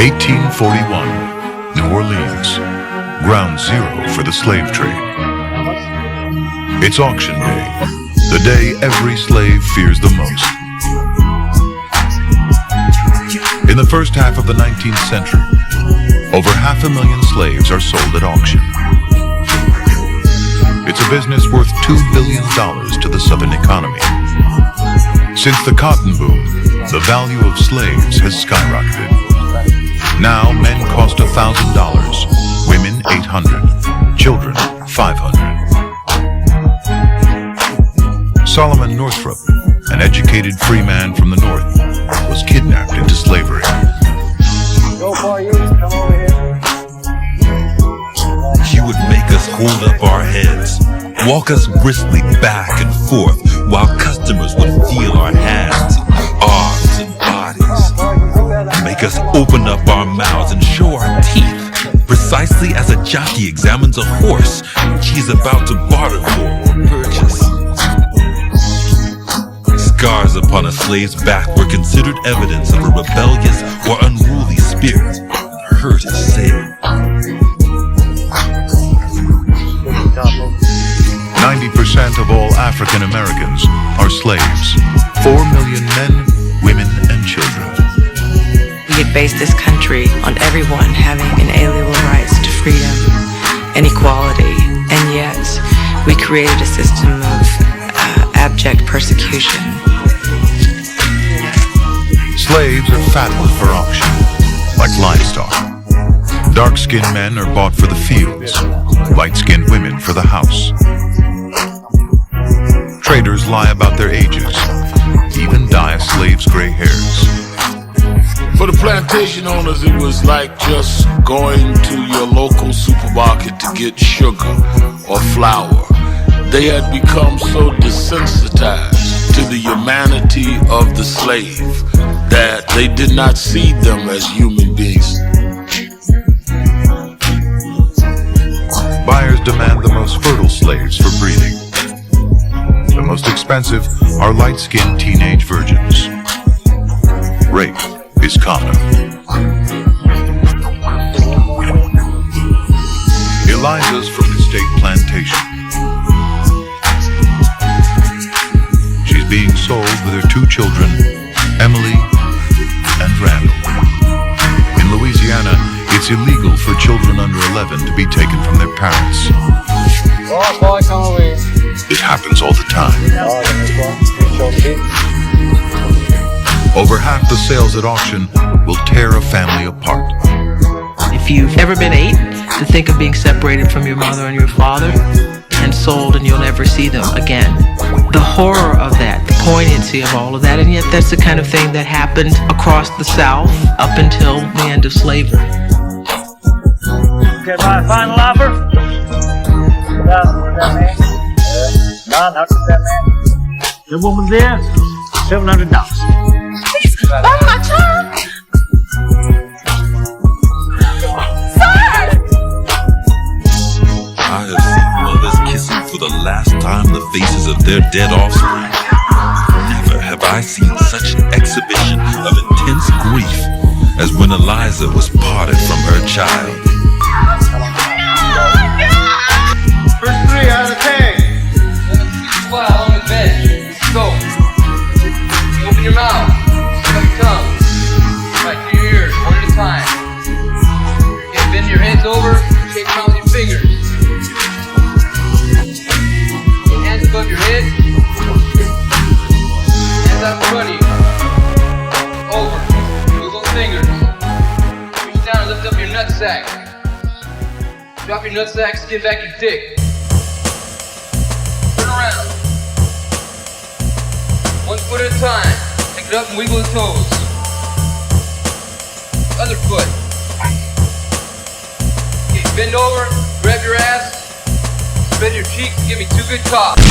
1841, New Orleans, ground zero for the slave trade. It's auction day, the day every slave fears the most. In the first half of the 19th century, over 500,000 slaves are sold at auction. It's a business worth $2 billion to the Southern economy. Since the cotton boom, the value of slaves has skyrocketed. Now men cost $1,000, women $800, children $500. Solomon Northrop, an educated free man from the North, was kidnapped into slavery. Go for you, come over here. He would make us hold up our heads, walk us briskly back and forth, while customers would feel our hands, arms, and bodies. Make us open up our mouths and show our teeth, precisely as a jockey examines a horse which he is about to barter for or purchase. Scars upon a slave's back were considered evidence of a rebellious or unruly spirit, and hurt his sale. 90% of all African Americans are slaves. 4 million men, women, and children. We had based this country on everyone having inalienable rights to freedom and equality, and yet we created a system of abject persecution. Slaves are fattened for auction, like livestock. Dark-skinned men are bought for the fields, light-skinned women for the house. Traders lie about their ages, even dye a slave's gray hairs. For the plantation owners, it was like just going to your local supermarket to get sugar or flour. They had become so desensitized to the humanity of the slave that they did not see them as human beings. Buyers demand the most fertile slaves for breeding. The most expensive are light-skinned teenage virgins. Rape is common. Eliza's from the state plantation. She's being sold with her 2 children, Emily and Randall. In Louisiana, it's illegal for children under 11 to be taken from their parents. Boy, come over here. It happens all the time. Over half the sales at auction will tear a family apart. If you've ever been 8, to think of being separated from your mother and your father and sold and you'll never see them again. The horror of that, the poignancy of all of that, and yet that's the kind of thing that happened across the South up until the end of slavery. Okay, my final offer? What that man? Not that man. The woman there, $700. Oh, my child! Sir! I have seen mothers kissing for the last time the faces of their dead offspring. Never have I seen such an exhibition of intense grief as when Eliza was parted from her child. First 3 out of the tag. Wow, on the bench. Let's go. You open your mouth. Stick up your tongue. Right, to your ears, one at a time. Okay, bend your hands over. Shake them out with your fingers. Okay, hands above your head. Hands out in front of you. Over. Use those fingers. Reach down and lift up your nutsack. Drop your nutsack, skin back your dick. Turn around. 1 foot at a time. Pick it up and wiggle the toes. Other foot. Okay, bend over, grab your ass, spread your cheeks, and give me 2 good coughs.